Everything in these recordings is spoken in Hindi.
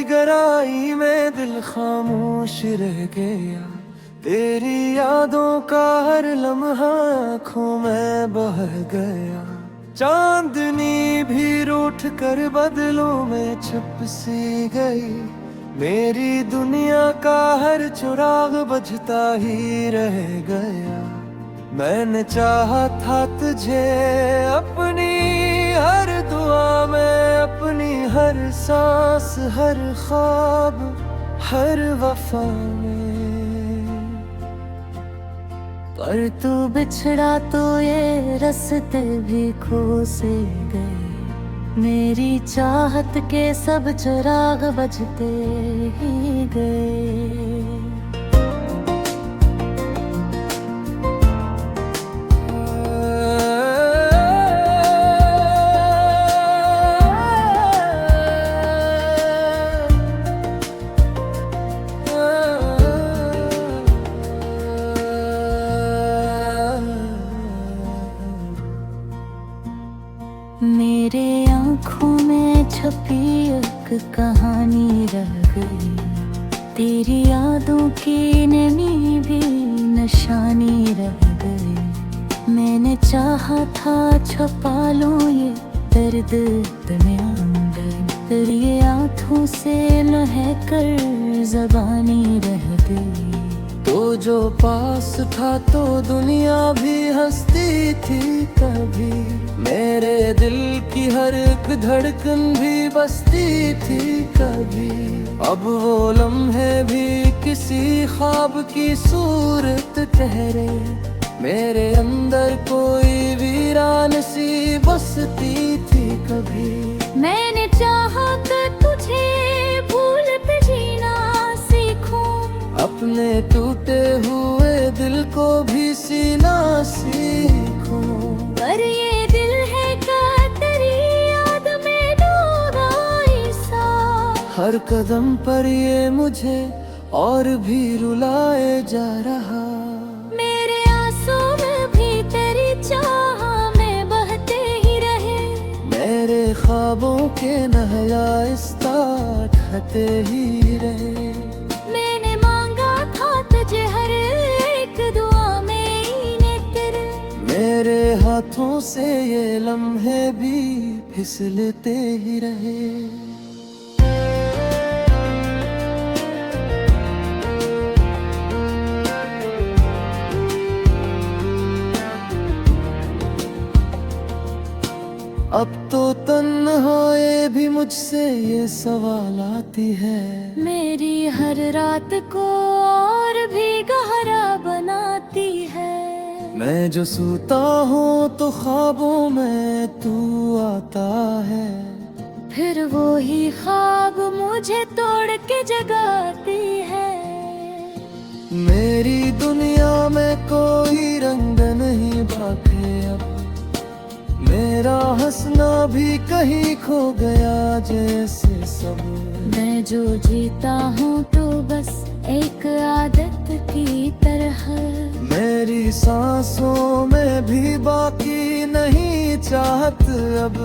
गहराई में दिल खामोश रह गया, तेरी यादों का हर लम्हा आँखों में बह गया। चांदनी भी रूठ कर बदलों में छुप सी गई, मेरी दुनिया का हर चिराग बुझता ही रह गया। मैंने चाहा था तुझे अपनी हर दुआ में, अपनी हर सांस, हर ख्वाब, हर वफा में। पर तू बिछड़ा तो ये रास्ते भी खो से गए, मेरी चाहत के सब चिराग बुझते ही गए। मेरे आँखों में छपी एक कहानी रह गई, तेरी यादों की नमी भी निशानी रह गई। मैंने चाहा था छुपा लूं ये दर्द अपने अंदर, तेरी आँखों से लह कर ज़बानी रह गई। तो जो पास था तो दुनिया भी हंसती थी कभी, मेरे दिल की हर एक धड़कन भी बसती थी कभी। अब वो लम्हे भी किसी ख्वाब की सूरत ठहरे, मेरे अंदर कोई वीरान सी बसती थी कभी। मैंने चाहा कि तुझे भूल पे जीना सीखूं, अपने टूटे हुए दिल को भी सीना सीखूं। पर ये दिल है का तेरी याद में डूबा सा, हर कदम पर ये मुझे और भी रुलाए जा रहा। मेरे आंसू में भी तेरी चाह में बहते ही रहे, मेरे ख्वाबों के नहयाइस्ता ढहते ही रहे। मैंने मांगा था तुझे हर एक दुआ में इन्हें तेरे, मेरे हाथों से ये लम्हे भी फिसलते ही रहे। अब तो तन्हाई भी मुझसे ये सवाल आती है, मेरी हर रात को और भी गहरा बनाती है। मैं जो सोता हूँ तो ख्वाबों में तू आता है, फिर वो ही ख्वाब मुझे तोड़ के जगाती है। मेरी दुनिया में कोई रंग नहीं बाकी अब, मेरा हंसना भी कहीं खो गया जैसे सब। मैं जो जीता हूँ तो बस एक आदत की तरह, मेरी सांसों में भी बाकी नहीं चाहत अब।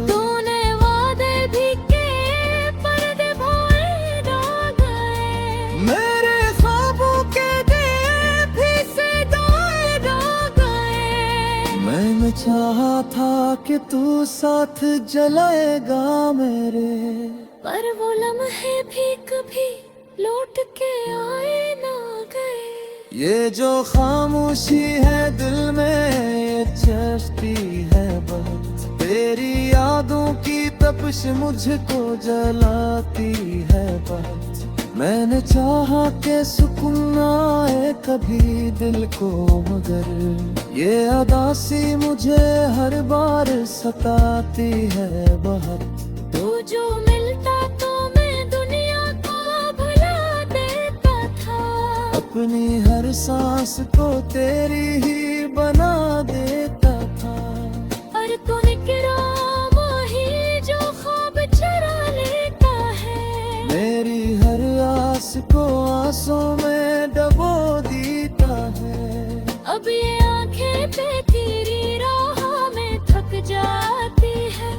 तूने वादे भी किए पर्दे भोए ना गए, मेरे ख्वाबों के दिए भी से दाए ना गए। मैंने चाहा था कि तू साथ जलाएगा मेरे, पर वो लम्हे भी कभी लौट के आए ना गए। ये जो खामोशी है दिल में ये चश्ती है बहुत, तेरी यादों की तपिश मुझको जलाती है बहुत। मैंने चाहा के सुकून आए कभी दिल को, मगर ये अदासी मुझे हर बार सताती है बहुत। तू जो मिलता तो मैं दुनिया को भुला देता था, अपनी हर सांस को तेरी ही बना देता था। और तू निकरा वही जो ख्वाब चुरा लेता है, मेरी हर आस को आंसों में डबो देता है। अब ये आंखें पे तेरी राह में थक जाती है,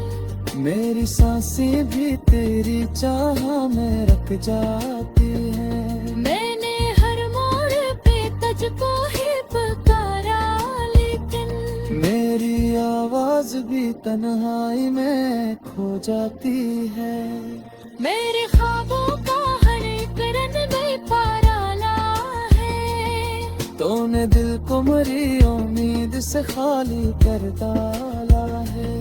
मेरी सांसें भी तेरी चाह में रख जाती है। मैंने हर मोड़ पे तुझको ही पुकारा, लेकिन मेरी आवाज भी तन्हाई में खो जाती है। मेरे ख्वाबों का हर एक रन में पाराला है। तूने दिल को मरी उम्मीद से खाली कर डाला है।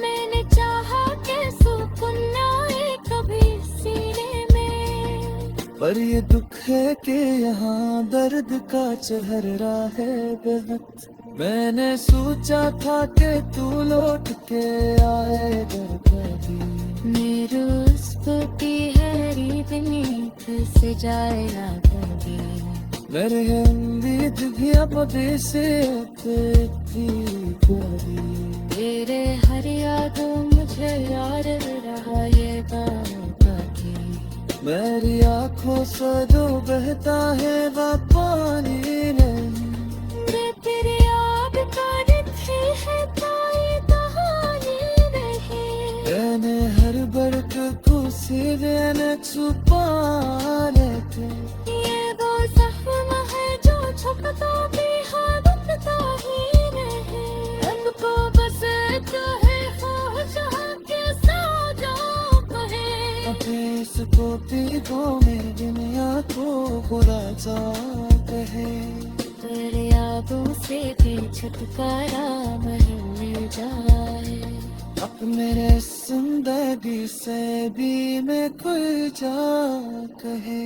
मैंने चाहा कि सुकून आए कभी सीने में, पर ये दुख है कि यहाँ दर्द का चेहरा है बेहद। मैंने सोचा था कि तू लौट के आएगा कभी। मेरे उस की हैरी beneath से जाएगा कभी। मेरे उम्मीद भी अब से थी कभी। तेरे हर याद मुझे याद रहा ये बाकी। मेरी आंखों से जो बहता है वो पानी नहीं। तेरे याद का रिश्ते है कोई कहानी नहीं। मैंने हर बर्क को सीने में छुपा लेते। ये वो जख्म है जो छुपता भी है रुकता ही नहीं। रब को बस चाहे ख्वाहिश के सो जाओ कहे। अभी इसको पीगो में दुनिया को बुरा जा कहे। तेरे यादों से भी छुटकारा मिल जाए। अब मेरे जिंदगी से भी मैं कोई जा कहे।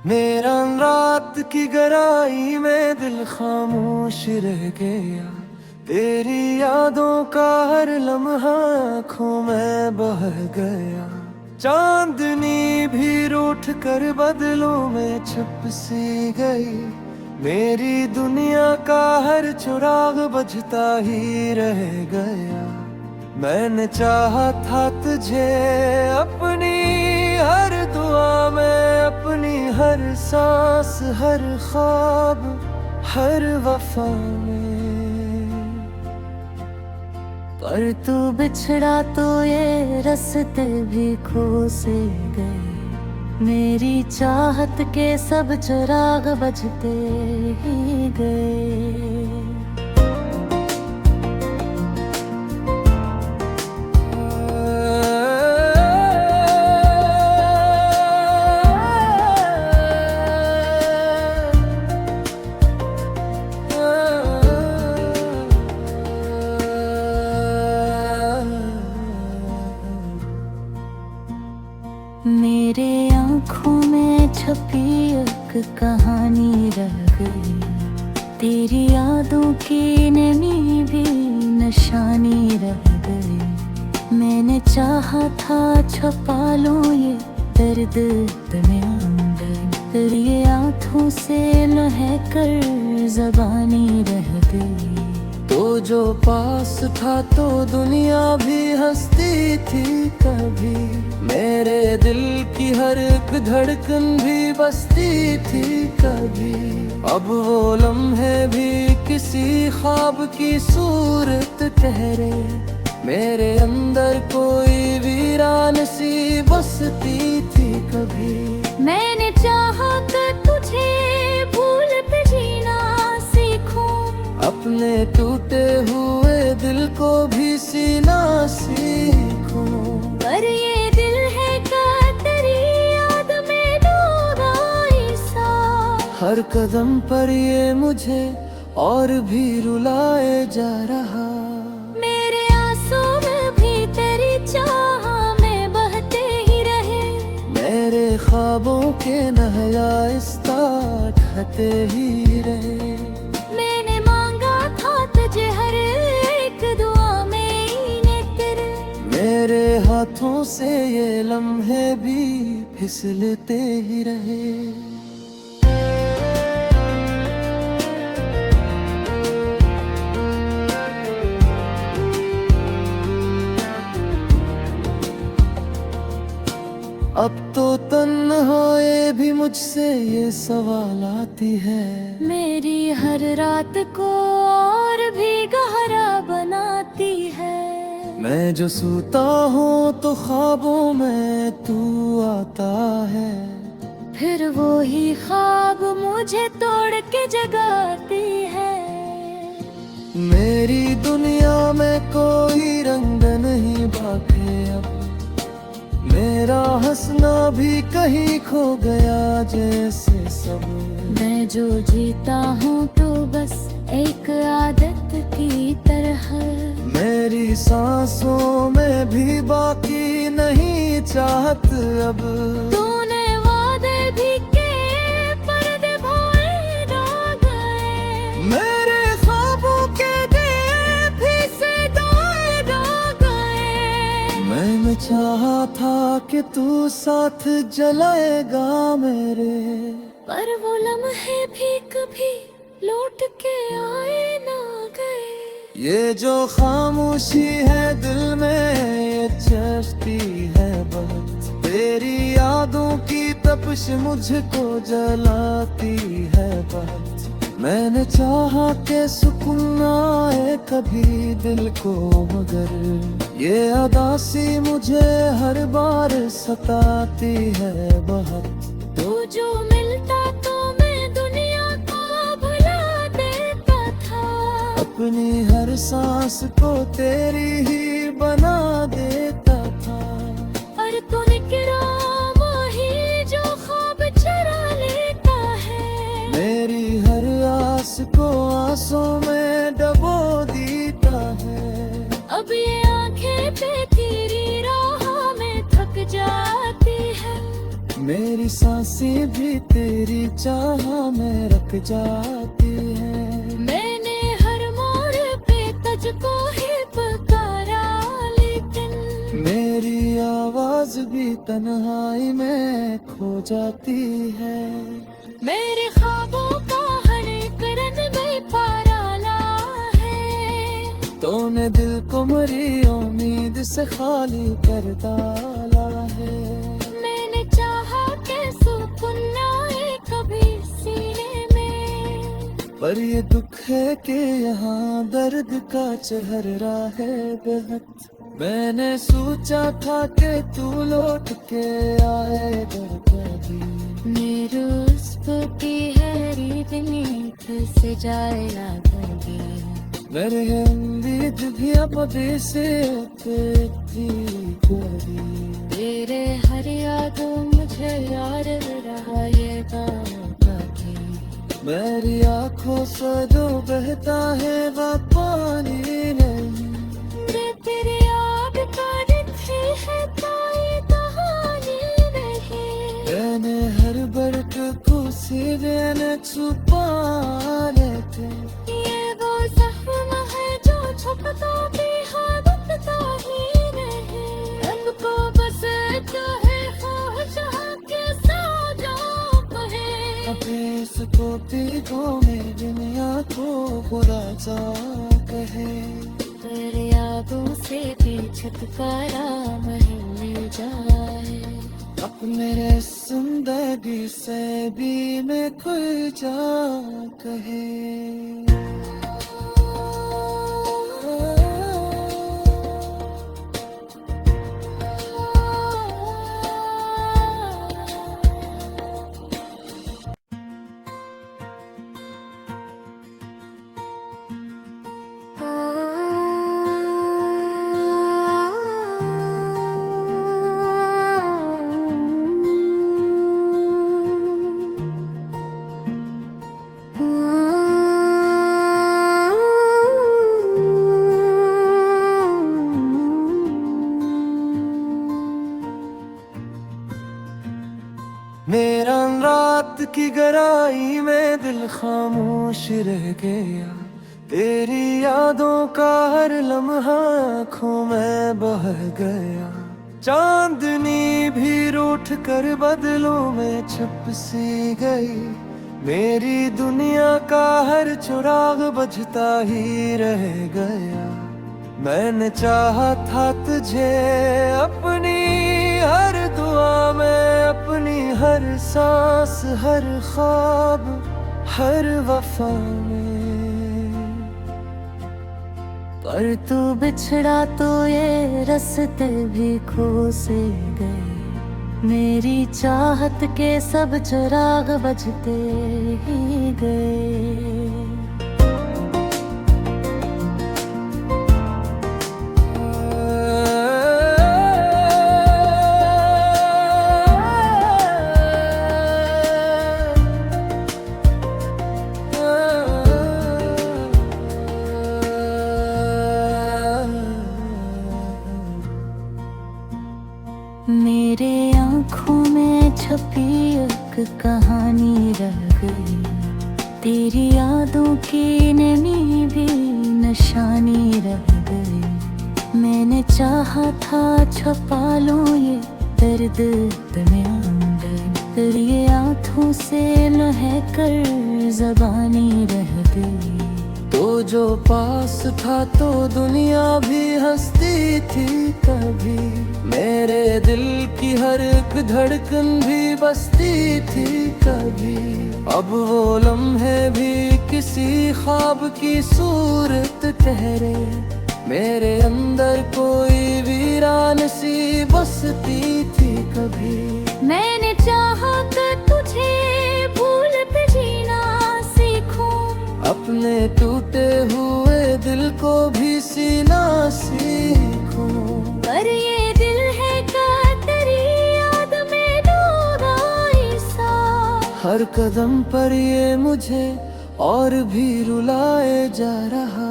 मेरा रात की गहराई में दिल खामोश रह गया। तेरी यादों का हर लम्हा आँखों में बह गया। चांदनी भी रूठ कर बदलों में छुप सी गई। मेरी दुनिया का हर चिराग बुझता ही रह गया। मैंने चाहा था तुझे अपनी हर दुआ में, अपनी हर सांस हर ख्वाब हर वफा में। पर तू बिछड़ा तो ये रास्ते भी खो से गए। मेरी चाहत के सब चिराग बुझते ही गए। मेरे आँखों में छपी एक कहानी रह गई। तेरी यादों की नमी भी निशानी रह गई। मैंने चाहा था छुपा लूं ये दर्द अपने अंदर। तेरी आँखों से लह कर ज़बानी रह गई। तो जो पास था तो दुनिया भी हंसती थी कभी। मेरे दिल की हर एक धड़कन भी बसती थी कभी। अब वो लम्हे भी किसी ख्वाब की सूरत ठहरे। मेरे अंदर कोई वीरान सी बसती थी कभी। मैंने चाहा कि तुझे भूल पे जीना सीखूं। अपने टूटे हुए दिल को भी सीना सीखूं। पर ये दिल है का तेरी याद में डूबा सा। हर कदम पर ये मुझे और भी रुलाए जा रहा। मेरे आंसू में भी तेरी चाह में बहते ही रहे। मेरे ख्वाबों के नहर या इस ढहते ही रहे। मैंने मांगा था तुझे हर एक दुआ में इन्हें तेरे, मेरे हाथों से ये लम्हे भी फिसलते ही रहे। अब तो तन्हाई भी मुझसे ये सवाल आती है, मेरी हर रात को और भी गहरा बनाती है। मैं जो सूता हूँ तो ख्वाबों में तू आता है, फिर वो ही ख्वाब मुझे तोड़ के जगाती है। मेरी दुनिया में कोई रंग नहीं बाकी अब, मेरा हंसना भी कहीं खो गया जैसे सब। मैं जो जीता हूँ तो बस एक आदत की तरह, मेरी सांसों में भी बाकी नहीं चाहत अब। तूने वादे भी के पर्दे भोए ना गए, मेरे ख्वाबों के दिए भी से दाए ना गए। मैंने चाहा था कि तू साथ जलाएगा मेरे, पर वो लम्हे भी कभी लौट के आए ना गए। ये जो खामोशी है दिल में ये चश्ती है बहुत, तेरी यादों की तपिश मुझको जलाती है बहुत। मैंने चाहा के सुकून आए कभी दिल को, मगर ये अदासी मुझे हर बार सताती है बहुत। तू जो मिलता तो मैं दुनिया को भुला देता था, अपनी हर सांस को तेरी ही बना देता था। और तूने किराम ही जो ख्वाब चुरा लेता है, मेरी हर आस को आंसों में डबो देता है। अब ये आंखें पे तेरी राह में थक जाती है, मेरी सांसें भी तेरी चाह में रख जाती है। मैंने हर मोड़ पे तुझको ही पुकारा, लेकिन मेरी आवाज भी तन्हाई में खो जाती है। मेरे ख्वाबों का हर एक रन में पाराला है, तूने दिल को मरी उम्मीद से खाली कर डाला है। मैंने चाहा के सुकून आए कभी सीने में, पर ये दुख है कि यहाँ दर्द का चेहरा है बेहद। मैंने सोचा था कि तू लौट के आएगा कभी, मेरे उस्प की हैरी बीनीत से जाएगा कभी। मेरे उम्मीद भी अब से थी करी, तेरे हर याद मुझे याद रहा ये बाकी। मेरी आंखों से जो बहता है वो पानी नहीं। तेरे याद का रिश्ते है कोई कहानी नहीं, मैंने हर बर्क को सीने में छुपाने थे। ये वो जख्म है जो छुपता भी है दुखता ही नहीं। रंग को बस तो है ख्वाहिश के सो जाओ कहे, अपने इसको पीगो में दुनिया को बुरा सा कहे। तेरे यादों से भी छुटकारा मिल जाए, अब मेरे जिंदगी से भी मैं खुल जा कहे। रह गया। तेरी यादों का हर लम्हा आँखों में बह गया। चांदनी भी रूठ कर बदलों में छुप सी गई। मेरी दुनिया का हर चिराग बुझता ही रह गया। मैंने चाहा था तुझे अपनी हर दुआ में, अपनी हर सांस, हर ख्वाब, हर वफा में। पर तू बिछड़ा तो ये रास्ते भी खो से गए। मेरी चाहत के सब चिराग बुझते ही गए। मेरे आँखों में छपी एक कहानी रह गई। तेरी यादों की नमी भी निशानी रह गई। मैंने चाहा था छुपा लूं ये दर्द अपने अंदर। तेरी आँखों से लह कर ज़बानी रह गई। तो जो पास था तो दुनिया भी हंसती थी कभी। मेरे दिल की हर एक धड़कन भी बसती थी कभी। अब वो लम्हे भी किसी ख्वाब की सूरत ठहरे। मेरे अंदर कोई वीरान सी बसती थी कभी। मैंने चाहा कि तुझे भूल पे जीना सीखूं। अपने टूटे हुए दिल को भी सीना सीखूं। पर ये दिल है का तेरी याद में डूबा सा। हर कदम पर ये मुझे और भी रुलाए जा रहा।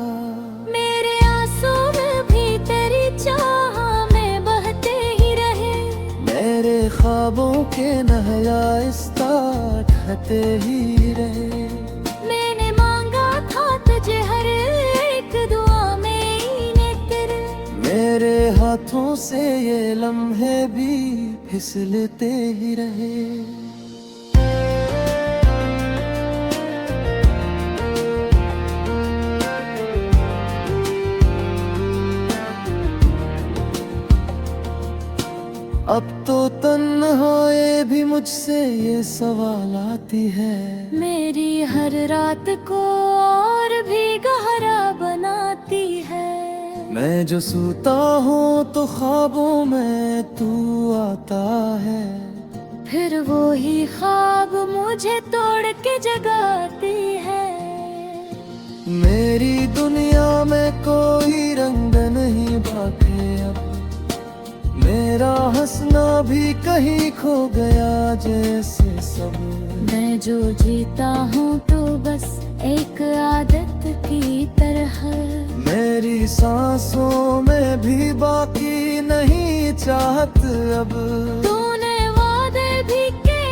मेरे आंसू में भी तेरी चाह में बहते ही रहे। मेरे ख्वाबों के नहयाइस्ता ढहते ही रहे। मैंने मांगा था तुझे हर एक दुआ में इन्हें तेरे। मेरे हाथों से ये लम्हे भी फिसलते ही रहे। अब तो तन्हाई भी मुझसे ये सवाल आती है। मेरी हर रात को और भी गहरा बनाती है। मैं जो सोता हूँ तो ख्वाबों में तू आता है। फिर वो ही ख्वाब मुझे तोड़ के जगाती है। मेरी दुनिया में कोई रंग नहीं बाकी अब। मेरा हंसना भी कहीं खो गया जैसे सब। मैं जो जीता हूँ तो बस एक आदत की तरह। मेरी सांसों में भी बाकी नहीं चाहत अब। तूने वादे भी के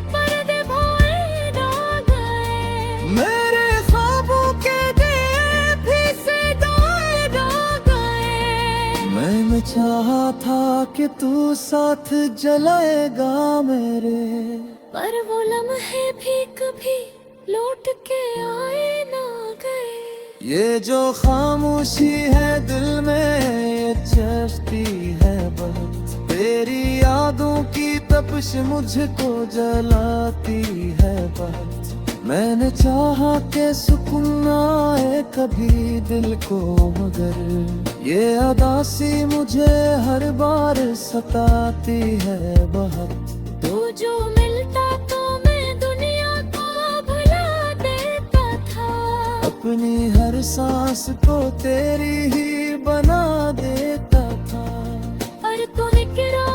पर्दे भोए ना गए। मेरे ख्वाबों के दिए भी से दाए ना गए। मैंने चाहा था कि तू साथ जलाएगा मेरे। पर वो लम्हे भी कभी लौट के आए ना गए। ये जो खामोशी है दिल में ये चश्ती है बहुत। तेरी यादों की तपिश मुझको जलाती है बहुत। मैंने चाहा के सुकून आए कभी दिल को, मगर ये अदासी मुझे हर बार सताती है बहुत। तू जो मिलता तो मैं दुनिया को भुला देता था। अपनी हर सांस को तेरी ही बना देता था। और तू निकरा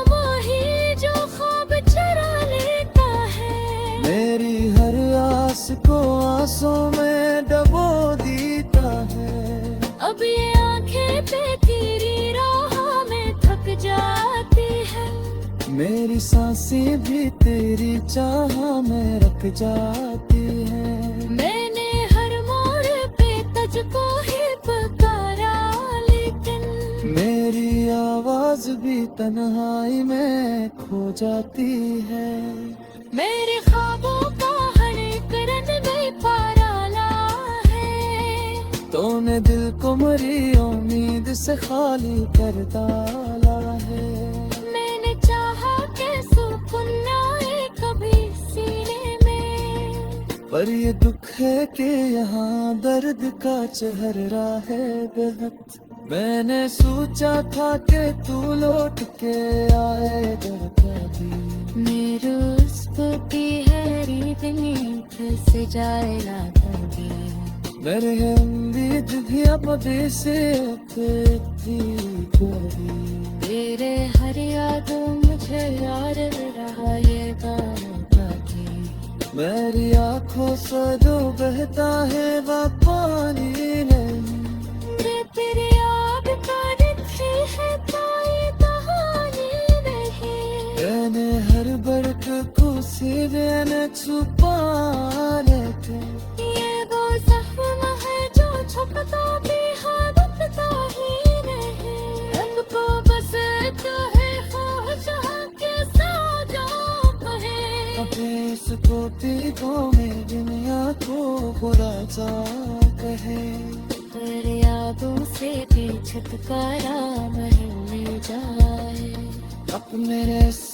वही जो ख्वाब चुरा लेता है। मेरी हर आस को आंसों में डबो देता है। अब ये आंखें पे तेरी राह में थक जाती है। मेरी सांसें भी तेरी चाह में रख जाती है। मैंने तन्हाई में खो जाती है। मेरे ख्वाबों का हर एक रन बेपराला है। तूने दिल को मरी उम्मीद से खाली कर डाला है। मैंने चाहा कि सुकून आए कभी सीने में, पर ये दुख है कि यहाँ दर्द का चेहरा है बेहद। मैंने सोचा था कि तू लौट के आएगा कभी। मेरे उस की है रीतनी कैसे जाएगा कभी। मेरे उम्मीद भी अब से थी कभी। तेरे हर याद मुझे याद रहा ये गाना कभी। मेरी आंखों से जो बहता है वह पानी नहीं। तेरी याद का रिश्ते है कोई कहानी नहीं। मैंने हर बरक को सीधे न छुपा लेते। ये वो जख्म है जो छुपता भी है दिखता ही नहीं। रब को बस चाहे ख्वाहिश के साथ कहे। अपने इस पोतीकों में दुनिया को बुरा सा कहे। तेरे यादों से भी छुटकारा मिल जाए। अपने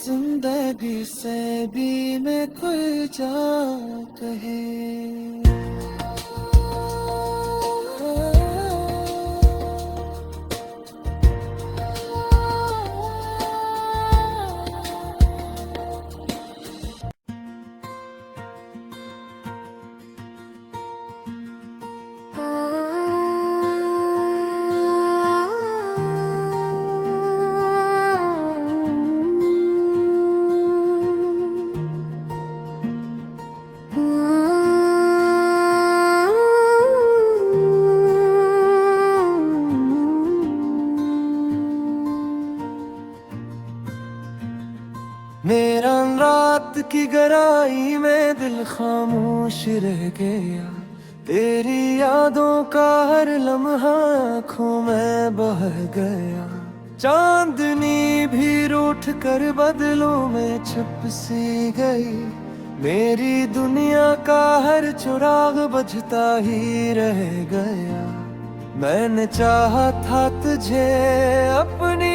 जिंदगी से भी मैं खुल जा कहे। मेरा रात की गहराई में दिल खामोश रह गया। तेरी यादों का हर लम्हा आँखों में बह गया। चांदनी भी रूठ कर बदलों में छुप सी गई। मेरी दुनिया का हर चिराग बुझता ही रह गया। मैंने चाहा था तुझे अपनी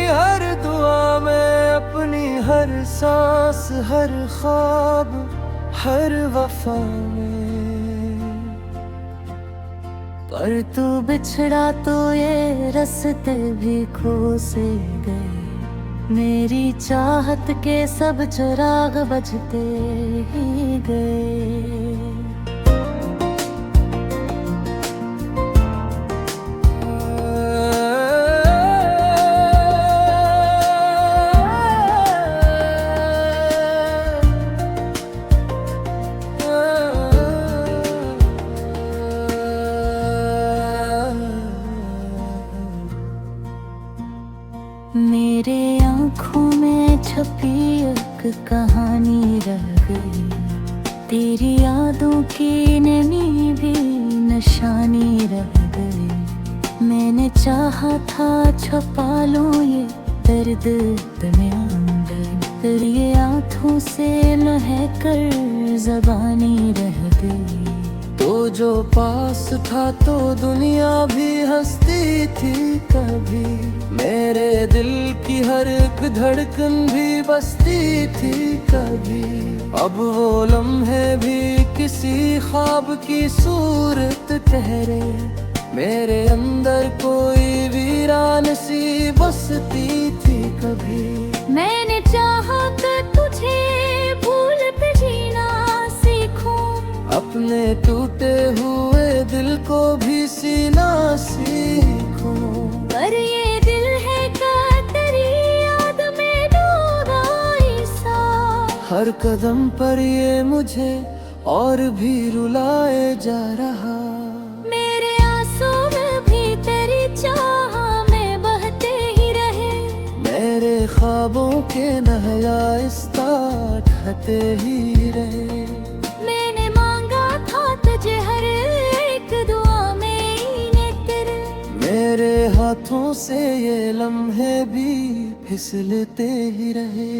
हर दुआ में, अपनी हर सांस हर ख्वाब हर वफा में। पर तू बिछड़ा तो ये रास्ते भी खो से गए। मेरी चाहत के सब चिराग बुझते ही गए। मेरे आँखों में छपी एक कहानी रह गई। तेरी यादों की नमी भी निशानी रह गई। मैंने चाहा था छुपा लूं ये दर्द अपने अंदर। तेरी आँखों से लहक कर ज़बानी रह गई। तो जो पास था तो दुनिया भी हंसती थी कभी। मेरे दिल की हर एक धड़कन भी बसती थी कभी। अब वो लम्हे भी किसी ख्वाब की सूरत ठहरे। मेरे अंदर कोई वीरान सी बसती थी कभी। मैंने चाहा कि तुझे भूल पे जीना सीखूं। अपने टूटे हुए दिल को भी सीना सीखूं। पर ये दिल है का तेरी याद में डूबा सा। हर कदम पर ये मुझे और भी रुलाए जा रहा। मेरे आंसू में भी तेरी चाह में बहते ही रहे। मेरे ख्वाबों के नहयाइस्ता ढहते ही रहे। मैंने मांगा था तुझे हर एक दुआ में तेरे। मेरे हाथों से ये लम्हे भी फिसलते ही रहे।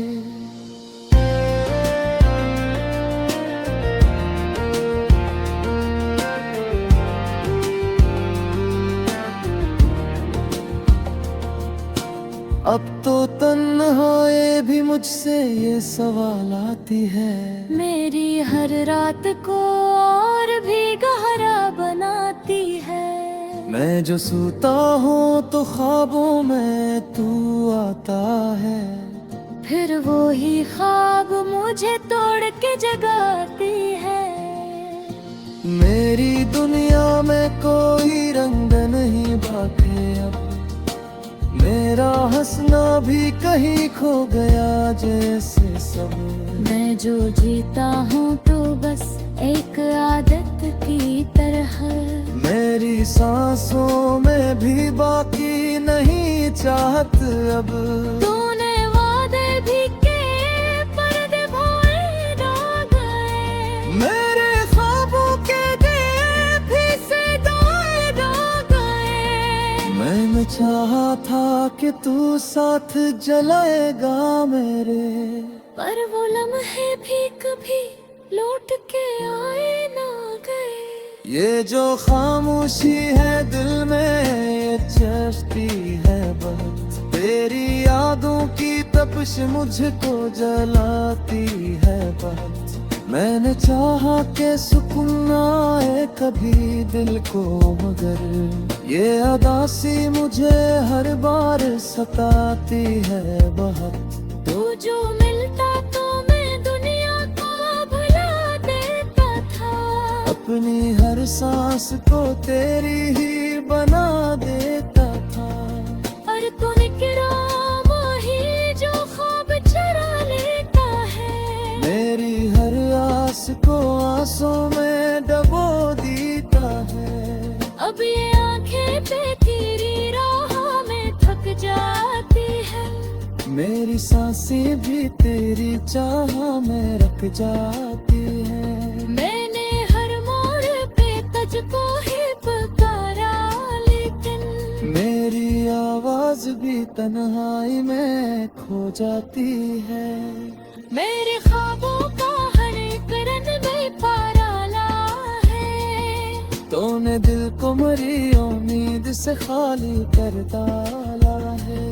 अब तो तन्हाई भी मुझसे ये सवाल आती है, मेरी हर रात को और भी गहरा बनाती है। मैं जो सोता हूँ तो ख्वाबों में तू आता है, फिर वो ही ख्वाब मुझे तोड़ के जगाती है। मेरी दुनिया में कोई रंग नहीं बाकी अब, मेरा हंसना भी कहीं खो गया जैसे सब। मैं जो जीता हूँ तो बस एक आदत की तरह, मेरी सांसों में भी बाकी नहीं चाहत अब। तूने वादे भी के पर्दे भोए ना गए, मेरे ख्वाबों के दिए भी से दाए ना गए। मैंने चाहा था कि तू साथ जलाएगा मेरे, पर वो लम्हे भी कभी लौट के आए ना गए। ये जो खामोशी है दिल में ये चश्ती है बहुत, तेरी यादों की तपिश मुझको जलाती है बहुत। मैंने चाहा कि सुकून आए कभी दिल को, मगर ये अदासी मुझे हर बार सताती है बहुत। तू जो मिलता तो मैं दुनिया को भुला देता था, अपनी हर सांस को तेरी ही बना देता था। और तू निकरा माही जो ख्वाब चुरा लेता है, मेरी हर आस को आंसों में डबो देता है। अब ये आंखें पे तेरी राह में थक जाती है, मेरी सांसें भी तेरी चाह में रख जाती है। मैंने हर मोड़ पे तुझको ही पुकारा, लेकिन मेरी आवाज भी तन्हाई में खो जाती है। मेरे ख्वाबों का हर एक रन बेपाराला है, तूने दिल को मरी उम्मीद से खाली कर डाला है।